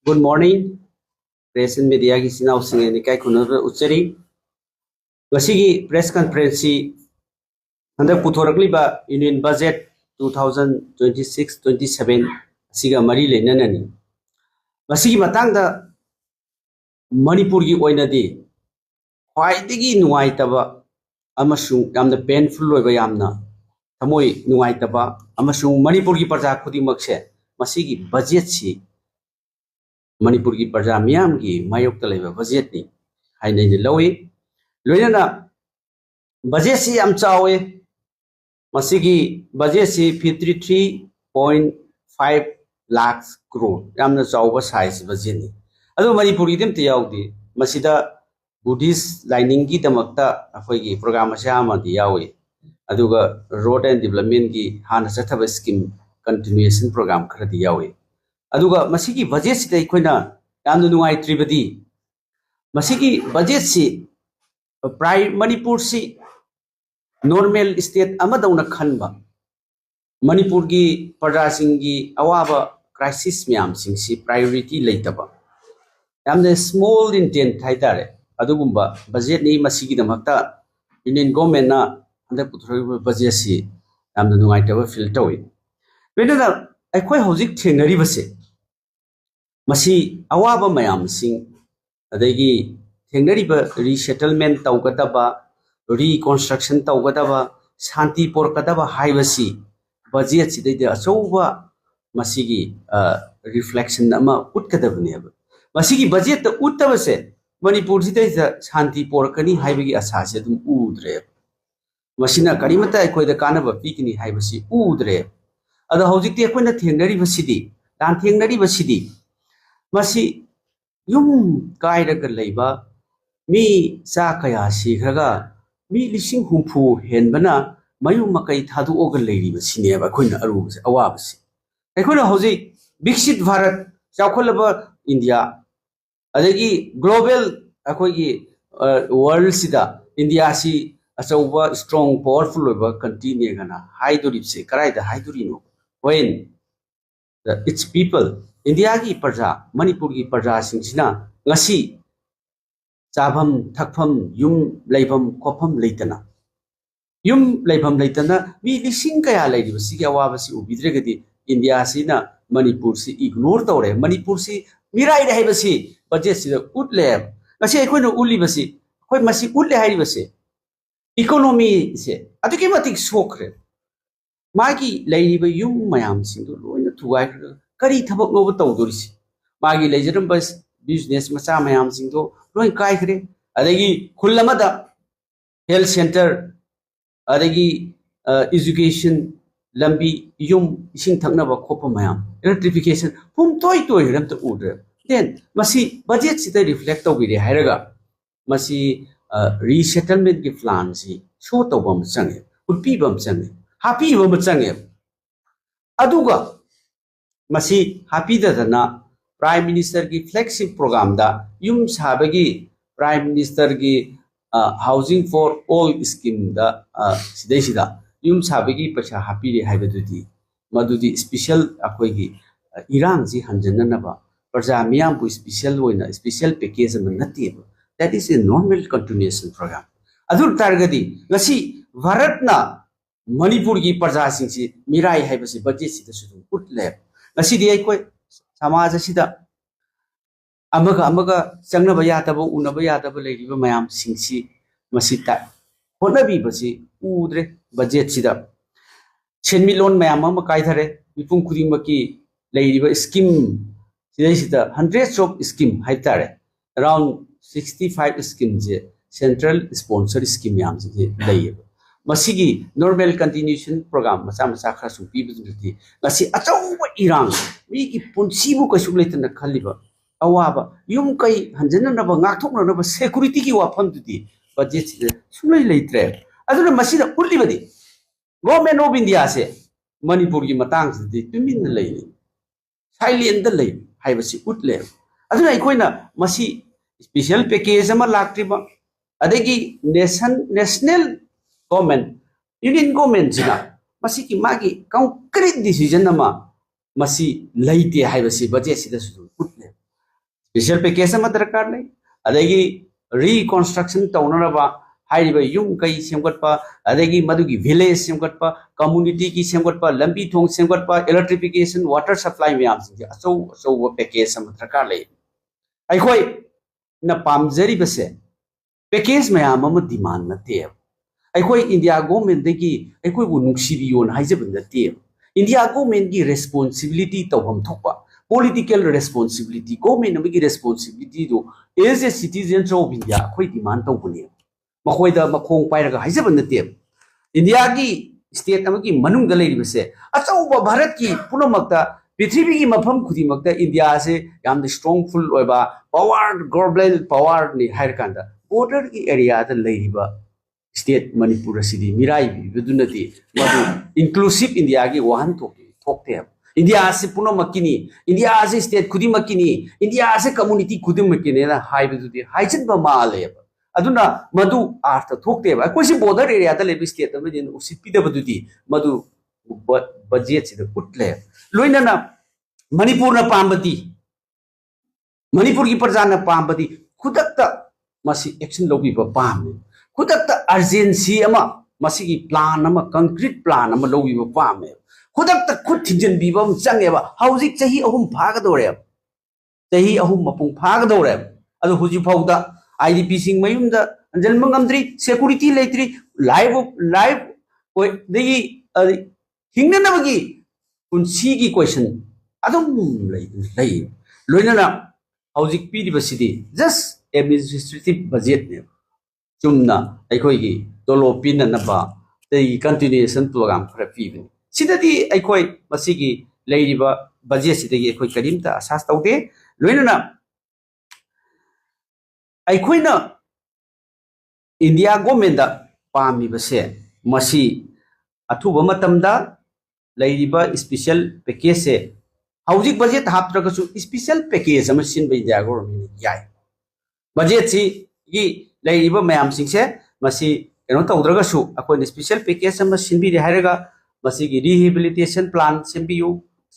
Good morning, press and media ki sinaw singe ni kai kuno uchari. Wasigi press conference handa puthorakli ba Union Budget 2026-27 siga mari lenanani. Wasigi matangda Manipur gi oina di khwaidagi nuaitaba amasung yamna painful loiba yamna thamoi nuaitaba amasung Manipur gi parja khudimакse masigi budget si Manipur की प्रजा मियाम की मायोक तलेबा budget नि हाइने नि लवी लोयना budget C am चावे मसिगी budget सी 53.5 lakh crore यामना चावबा size budget नि अदो मणिपुर की दिमते यावदि मसिदा Buddhist lining की तमकता अखोइगी प्रोग्राम असामा दि यावे अदुगा रोड एंड डेवलपमेंट की हाना चथबा स्कीम कंटिन्यूएशन प्रोग्राम खरदि यावे अदुगा मसिगी बजेट सिदा इखोइना यामना नुंगाइत्रिबदि मसिगी बजेट सि प्राय मणिपुर सि नॉर्मल स्टेट अमदौना खनबा मणिपुर की प्रजा सिंगी अवाबा क्राइसिस म्याम सिंगसी प्रायोरिटी लेतबा यामना स्मॉल इंटेंट हाइतारे अदुगुंबा बजेट नि मसिगी दमकता यूनियन गवर्नमेंट ना हंदा पुथरोइबा बजेट सि यामना नुंगाइतबा फील तोइ बेनदा अखोइ हौजिक थेंगरिबसे मसी अवाबा मयाम सिंग अदगी थेंगरिबा रीसेटलमेंट तौगदबा रिकंस्ट्रक्शन तौगदबा शांति पोरकदबा हाइबसी बजेट सिदैदे अचौबा मसीगी रिफ्लेक्शन अमा उटकदबनेबा मसीगी बजेट त उटबसे मणिपुर सिदैदे शांति पोरकनी हाइबगी आसासे दुम उद्रे मसिना करिमता अखोइदा कानबा पिकनी हाइबसी उद्रे अदा हौजिकते अखोइना थेंगरिबसिदी दान थेंगरिबसिदी मसी युम कायरगा लैबा मी चा कया सिखरगा मी लिसिंग हुंफु हेनबना मयुम मकई थादुओगा लैरिबा सिनेबा अखोइना अरुबसे अवाबसे अखोइना हौजि विकसित भारत चाखोलबा इंडिया अदगी ग्लोबल अखोइगी वर्ल्ड सिदा इंडिया सी अचौबा स्ट्रॉंग पावरफुल होइबा कंट्री नेगना हाइदोरिबसे कराइदा हाइदोरिनो when its people India की प्रजा मणिपुर की प्रजा सिंगसिना ngasi चाभम थकफम युम लैभम खोफम लेतना युम लैभम लेतना मी लिसिंग कया लैरिबसी के अवाबसी उबिद्रेगदि इंडिया सिना मणिपुर से इग्नोर तौरे मणिपुर से मिराइ रहबसी बजेट से उटले ngasi अखोइनो उलिबसी अखोइ मसी उटले हाइरिबसी इकोनॉमी से अदुके मतिक सोखरे मागी लैरिबा युम मयाम सिंदु लोइना थुगाइ करी थबक नोबा तौदोरिसि मागी लैजरम बस बिजनेस मचा मयाम सिंदु लोइ काइखरे अदगी खुल्लमदा हेल्थ सेंटर अदगी एजुकेशन लंबी युम इसिंग थकनबा खोप मयाम इलेक्ट्रिफिकेशन पुम तोय तोय रमत उड्रे देन मसी बजेट सिते रिफ्लेक्ट तौबिरे हाइरगा मसी रीसेटलमेंट की प्लान सि शो तौबम संगे उपिबम संगे हापी बम चंगे अदुगा मसी हापी दना प्राइम मिनिस्टर की फ्लैगशिप प्रोग्राम दा युम साबगी प्राइम मिनिस्टर की हाउसिंग फॉर ऑल स्कीम दा सिदा युम साबगी पैसा हापी रे हाइबदुदी मदुदी स्पेशल अखोइगी इरांग जी हंजननबा प्रजा मियाम पु स्पेशल होइना स्पेशल पैकेज अम नतिबा that is a normal continuation programme अदु तारगदी ngasi भारतना मणिपुर की प्रजा सिंगसी मिराइ हाइबसी बजेट सिदा सुदु उटले ngasi अखोइ समाज सिदा अमगा चंगनबा यादब उनबा यादब लैरिबा मयाम सिंगसी मसिता होनबी बसी उद्रे बजेट सिदा सेनमिलोन मयाम अम काइथरे मिपुम खुदिमकी लैरिबा स्कीम सिदा hundreds of स्कीम हाइतारे around 65 स्कीम जे सेंट्रल स्पॉन्सर स्कीम याम जे लैयब मसीगी नॉर्मल कंटिन्यूएशन प्रोग्राम मचा मचा खरा सु पीबदुति ngasi अचौबा इरांग मी की पुंसीबु कसु लेतना खलिबा अवाबा युम कै हंजननबा गाथोकनबा सिक्योरिटी की वाफम दुति बजेट सुलै लेत्रे अदुना मसीदा उलिबदि गवर्नमेंट ऑफ इंडिया से मणिपुर की मतंग से तुमिन लै साइलेंट लै हाइबसी उटले अदुना इखोइना मसी स्पेशल पैकेज अमा लाक्ट्रिबा अदगी नेशनल गवर्नमेंट यूनियन गवर्नमेंट जिना मसी की मागी कंक्रीट डिसीजन अमा मसी लैते हाइबसी बजेट सिदा सुदु उटले स्पेशल पैकेज अमा दरकार ले अदगी रिकंस्ट्रक्शन तौनरबा हाइरिबा युम कई सेमगटपा अदगी मदुगी विलेज सेमगटपा कम्युनिटी की सेमगटपा लंबी थोंग सेमगटपा इलेक्ट्रिफिकेशन वाटर सप्लाई मैम सिंग अचौ अचौ पैकेज अमा दरकार ले अखोई न पामजरी बसे पैकेज मैम अमा डिमांड नते अखोई इंडिया गवर्नमेंट दगी अखोई बु नुक्सिबियोन हाइजबन नते इंडिया गवर्नमेंट की रेस्पॉन्सिबिलिटी तौहम थोपा political responsibility government amagi responsibility do as a citizen of India khoi demand to buni makhoi da makhong pairaga haijaba nate India gi state amagi manung da leiri bese achau ba bharat ki punamakta prithvi gi mafam khudi makta India se yam strongful oiba power global power ni hair kanda border ki area da leiri ba state Manipur city mirai bidunati madu inclusive India gi wahan thokte India se puno makini India se state khudi makini India se community khudi makini na hai bidudi haichen ba male aduna madu artha thokte ba koisi border area da lebi state da din usipi da badudi madu budget se da utle loina na Manipur na pambati Manipur ki parja na pambati khudakta masi action lobi ba pam khudakta urgency ama masi ki plan ama concrete plan ama lobi ba pam खुदक खुद थिजन बीबम चंगेबा हौजिक चही अहुम फागदोरे चही अहुम मपुंग फागदोरे अदु हुजि फौदा IDP सिंग मयुमदा अंजल मंगमद्री security लेत्री live कोई देगी हिंगनबगी पुंसी की question अदुम लई लोइनना हौजिक पीदिबसिदी just administrative budget ने Chumna अखोइगी तोलो पिननबा तेगी continuation programme खरा पीबनी सिददी अखोई मसिगी लेरिबा बजेट सिदगी अखोई करीमता आसास तौदे लोइनना अखोइना इंडिया गवर्नमेंट दा पामी बसे मसी अथुबा मतमदा लेरिबा स्पेशल पैकेज से हौजिक बजेट हापत्रगसु स्पेशल पैकेज अमा सिनबा इंडिया गवर्नमेंट याय बजेट सी गी लेरिबा मयाम सिंगसे मसी केनो तौद्रगसु अखोइ स्पेशल पैकेज अमा सिनबि रे हायरगा मसीगी रिहेबिलिटेशन प्लान सेंबियु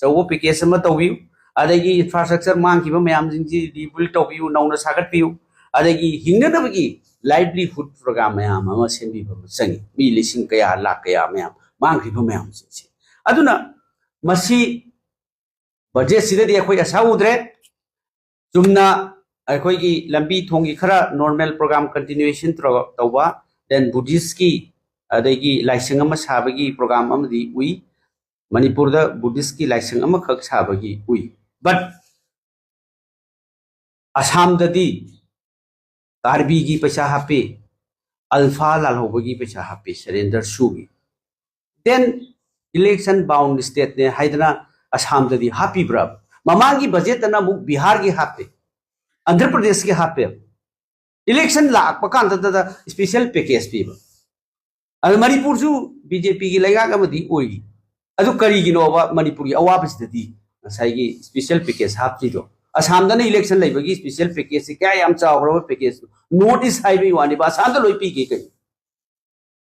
सौ पैकेज अमा तौबियु अदगी इंफ्रास्ट्रक्चर मांगखिबा मयाम जिंगजी रिबिल्ड तौबियु नौना सागतपियु अदगी हिंगनबगी लाइवलीहुड प्रोग्राम मयाम अमा सेंबिबा संगी मी लिसिंग कया लाख कया मयाम मांगखिबा मयाम जिंगसी अदुना मसी बजेट सिददी अखोइ आशा उद्रे चुमना अखोइगी लंबी थोंगी खरा नॉर्मल प्रोग्राम कंटिन्यूएशन तौबा देन बुद्धिस्ट की अदगी लाइसेंग अमा साबगी प्रोग्राम अमदी उई मणिपुर दा बुद्धिस्ट की लाइसेंग अमा खक साबगी उई बट असम ददी कार्बी की पैसा हापे अल्फा लालहोबगी पैसा हापे सरेंडर सुगी देन इलेक्शन बाउंड स्टेट ने हाइदना असम ददी हापी ब्रब ममांगी बजेट ना मुक बिहार की हापे आंध्र प्रदेश के हापे इलेक्शन लाक पकान दा स्पेशल पैकेज पीबा मणिपुर बीजेपी की लेगागमदी ओइगी अदु करिगिनोबा मणिपुर की अवाबसिददी साइगी स्पेशल पैकेज हापतिदो असम इलेक्शन लेबगी स्पेशल पैकेज से क्या याम चावरो पैकेज नॉर्थ ईस्ट हाईवे वानी बा असम लोई पीगे कई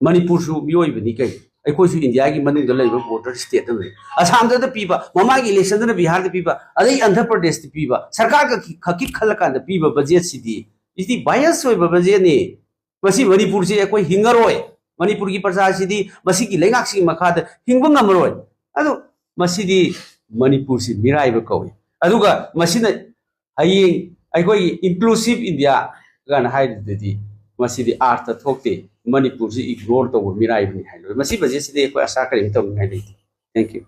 मणिपुर मियोइबनी कई अखोइसु इंडिया की मनुंग लेबा बॉर्डर स्टेट में असम पीबा ममा की इलेक्शन बिहार पीबा अदई आंध्र प्रदेश पीबा सरकार का खकी खलकान पीबा बजेट सिदी इसी बायस होइबा बजेट ने मसी मणिपुर से अखोइ हिंगरोय मणिपुर की प्रजा सिदी मसी की लेगाक सिंग मखाद हिंगबा ngamaroy adu masidi manipur si miraiba kawi aduga masina hayeng aikoi inclusive india gan haididi masidi art thokte manipur si ignore to miraiba ni hailo masi baje sidi ko asa karim to ngai dei thank you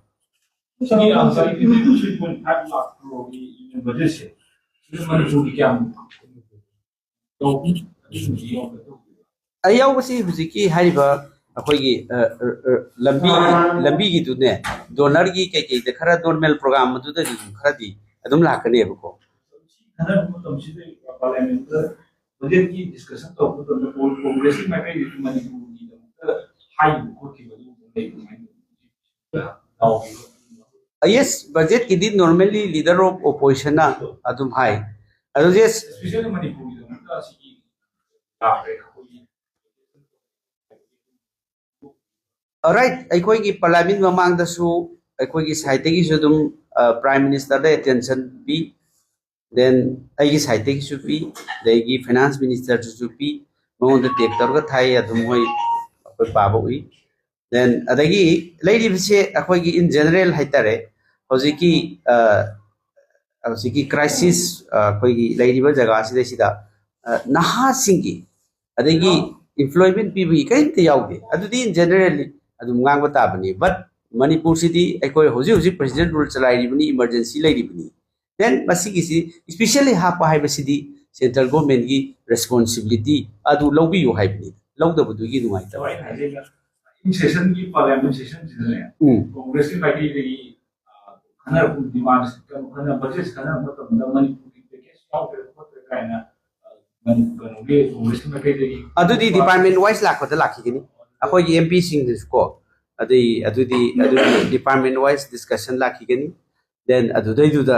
so outside the 3.5 lakh crore in budget se manipur ki kya to अयावसी हुजिकी हाइबा अखोइगी लंबी की दुने donor की के खरा normal programme दुदा Kharadi अदुम लाकने बको खरा मतलब सिदे parliament budget की discussion तो प्रोग्रेसिव में कई मणिपुर की हाई को की yes budget की दिन नॉर्मली लीडर ऑफ ऑपोजिशन ना अदुम हाई अदु जेस स्पेशली मणिपुर की सी राइट अखोइगी पार्लियामेंट ममांगदसु अखोइगी साइडगी जुदुम प्राइम मिनिस्टर दे अटेंशन पी then ꯑꯩꯒꯤ ꯁꯥꯏꯠꯇꯒꯤꯁꯨ ꯄꯤ ꯑꯗꯒꯤ ꯐꯥꯏꯅꯥꯟꯁ ꯃꯤꯅꯤꯁꯇꯔꯗꯁꯨ ꯄꯤ ꯃꯉꯣꯟꯗ ꯇꯦꯛ ꯇꯧꯔꯒ ꯊꯥꯏ ꯑꯗꯨꯝ ꯃꯣꯏ ꯑꯩꯈꯣꯏ ꯄꯥꯕ ꯎꯏ then adagi ꯂꯩꯔꯤꯕꯁꯦ ꯑꯩꯈꯣꯏꯒꯤ in general ꯍꯥꯏꯇꯥꯔꯦ ꯍꯧꯖꯤꯛꯀꯤ ꯍꯧꯖꯤꯛꯀꯤ crisis ꯑꯩꯈꯣꯏꯒꯤ ꯂꯩꯔꯤꯕ ꯖꯒꯥꯁꯤꯗꯩꯁꯤꯗ ꯅꯍꯥꯁꯤꯡꯒꯤ ꯑꯗꯒꯤ employment ꯄꯤꯕꯒꯤ ꯀꯔꯤꯝꯇ ꯌꯥꯎꯗꯦ ꯑꯗꯨꯗꯤ in generally ꯑꯗꯨꯝ ꯉꯥꯡꯕ ꯇꯥꯕꯅꯤ but ꯃꯅꯤꯄꯨꯔꯁꯤꯗꯤ ꯑꯩꯈꯣꯏ ꯍꯧꯖꯤꯛ ꯍꯧꯖꯤꯛ president rule ꯆꯂꯥꯏꯔꯤꯕꯅꯤ emergency ꯂꯩꯔꯤꯕꯅꯤ then masigisi especially hapa haibasidi central government gi responsibility adu lawbiyu haibni lawdabudugi numaita in session की parliament session जिसने कांग्रेस की पार्टी की खाना डिमांड्स खाना बजट खाना मतलब मणिपुर की पैकेज क्या होता है मतलब क्या है ना मणिपुर के कांग्रेस की पार्टी की अदुदी डिपार्टमेंट वाइज लाखोदा लाखिगनी अखोई एमपी सिंह दिसको अदुदी डिपार्टमेंट वाइज डिस्कशन लाखिगनी then adudaiduda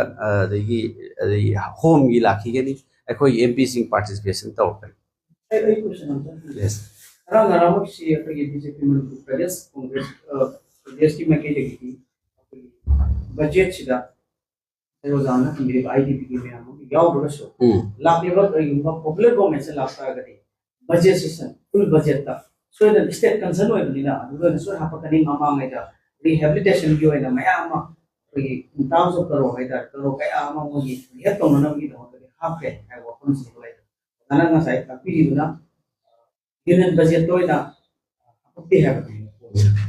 home gi lakhigani akhoi mp sing participation tawkani I question yes Around see a BJP Pradesh Congress Pradesh की मैं कही थी बजट सीधा रोजाना की मेरे IDP की में हम याव बरसो लाभ ये बात पॉपुलर गवर्नमेंट से लाभ का करें बजट सेशन फुल बजट था सो इधर स्टेट कंसर्न हुए बलिना उधर सो यहाँ पर कहीं मामा में जा रिहेबिलिटेशन जो है ना मैं आमा कोई इंताज करो है इधर करो क्या आमा मुझे ये तो ना मुझे तो हाफ है वो कौन सी बोले ना ना साइड का पीरी ना union budget to ina apti hai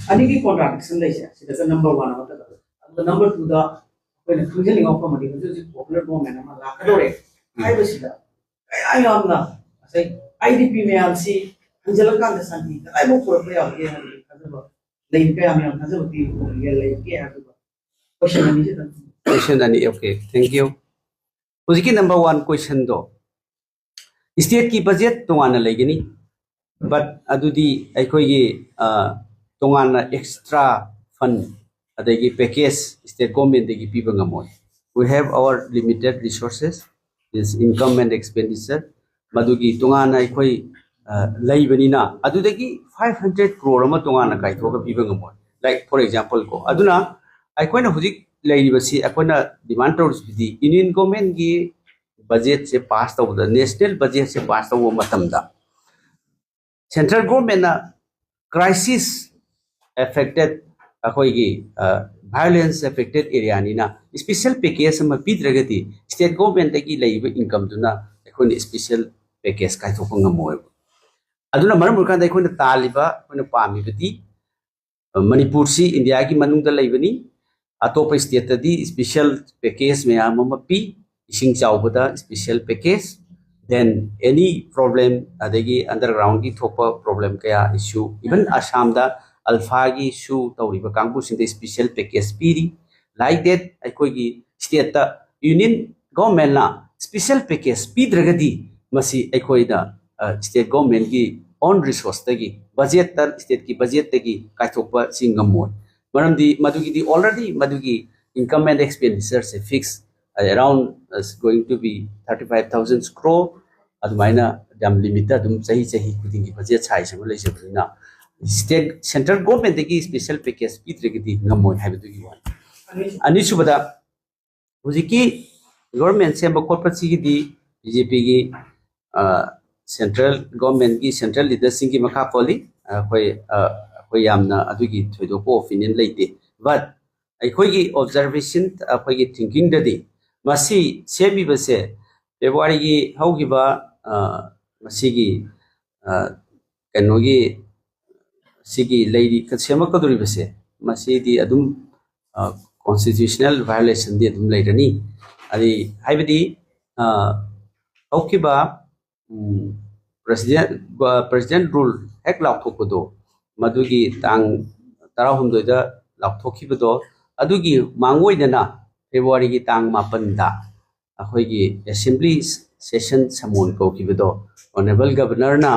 ani ki contradiction lai se that's the number 1 of the number 2 the when functioning of comedy which is popular movement ama la kadore ai basida ai am na sai IDP me am si anjala kan da santi ai mo pura pura ya ke ha lai ke am ya kaza ti ya lai ke ha question ani je question ani okay thank you hujiki number 1 question do state ki budget to ana legini but adudi aikoigi tongana extra fund adagi package state government degi pibangamoi we have our limited resources this income and expenditure madugi tongana aikoi laibanina adudagi 500 crore ama tongana kaithoga pibangamoi like for example ko aduna aikoina hujik lairibasi aikoina demand tawsbidi union government gi budget se pass tawda national budget se pass tawwa matamda central government crisis affected akoigi violence affected area ni na special package ma pidragati state government ki leiba income duna akhoni special package kai thok ngamoy aduna maram murkan da akhoni taliba akhoni pami bati manipur si india ki manung da leibani atop state ta di special package me ama pi ising chawbada special package then any problem adagi underground ki thopa problem kaya issue even assam da alpha gi issue tawriba kangbu sinde special package piri like that aikoi gi state ta union government na special package pidragadi masi aikoi da state government gi on resource tagi budget ta state ki budget tagi kai thokpa singamoi maramdi madugi di already madugi income and expenditure se fixed around going to be 35,000 crore admaina dam limit adum chahi kudingi budget size ma leisabina state central government ki special package pitrigidi ngamoy habidugi wan ani subada hujiki government se bakot pachi di BJP gi central government ki central leadership ki makha poli koi yamna adugi thoido ko opinion leite but aikoi gi observation akoi gi thinking dadi masi semi base February gi haugiba masigi kanogi sigi lady kasema kaduri base masi di adum constitutional violation di adum lairani ali haibidi haukiba president rule hek lauthokodo madugi tang 16 da lauthokibado adugi mangoidana February gi tang 8 da akhoi assembly session samon ko kibido honorable governor na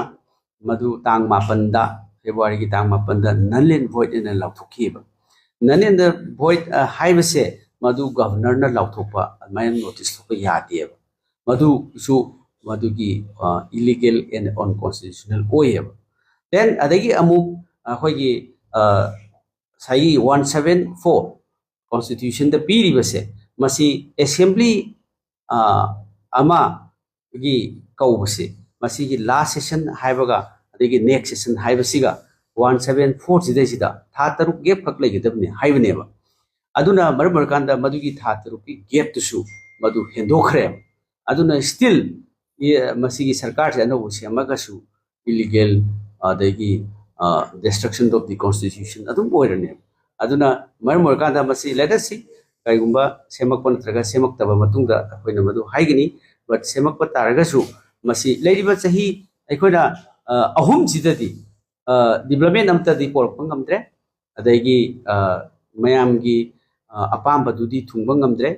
madu tang 8 da February gi tang 8 da null void in lauthokiba null in the void haibase madu governor na lauthopa main notice thokpa yade madu su madu gi illegal and unconstitutional oyeba then adagi amu akhoi gi sai 174 constitution da piri base masi assembly ama gi kaubase masigi last session haibaga adigi next session haibasiga 174 sida sida tha taruk gap khak legidabni haibneba aduna marmar kanda madugi tha taruk ki gap tusu madu hendokre aduna still masigi sarkar se anu semaga su illegal adagi destruction of the constitution adum oirane aduna marmar kanda masi legacy kaigumba semakpa natraga semaktaba matungda akoina madu haigini but semakpa taragasu masi leiriba chahi aikoina ahum sidadi development amta di porok ngamdre adagi mayamgi apamba dudi thungba ngamdre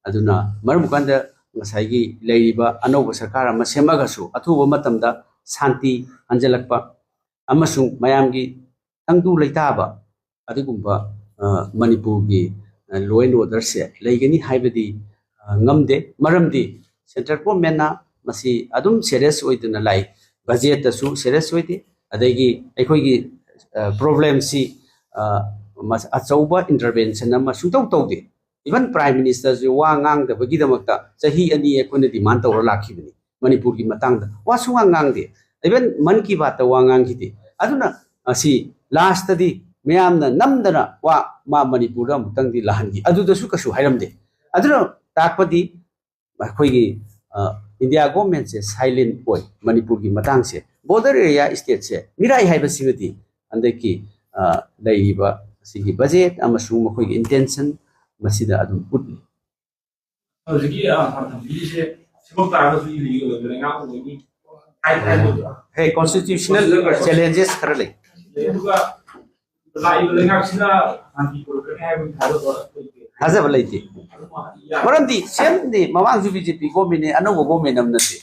aduna marum kanda ngasai leiriba anoba sarkar ama semagasu athuba matamda santi anjalakpa amasung mayamgi tangdu leitaba adigumba manipur gi law and order se leigani haibadi ngamde maramdi central government na masi adum serious oiduna lai budget tasu serious oidi adagi aikoigi problem si mas achauba intervention ama sungtau taude even prime minister ju wa ngang da bagi damakta chahi ani ekone demand tawra lakhibani manipur gi matangda wa sunga ngangde even man ki baat wa ngang khiti aduna asi last di mayamna namdana wa ma manipur da mutangdi lahangi aduda su kasu hairamde aduna takpadi akoigi India government se silent boy manipur gi matang se border area state se mirai haiba singati andaki laiba sigi budget amasung makoi intention masida adum putni Hojiki harthambi se sebab taraga su illegal lenga ko ni hey constitutional challenges kharale leduga lai lenga sina anti ko hai bu tharo hazab laiti maramdi sem ni mawang ju BJP government anu government amnati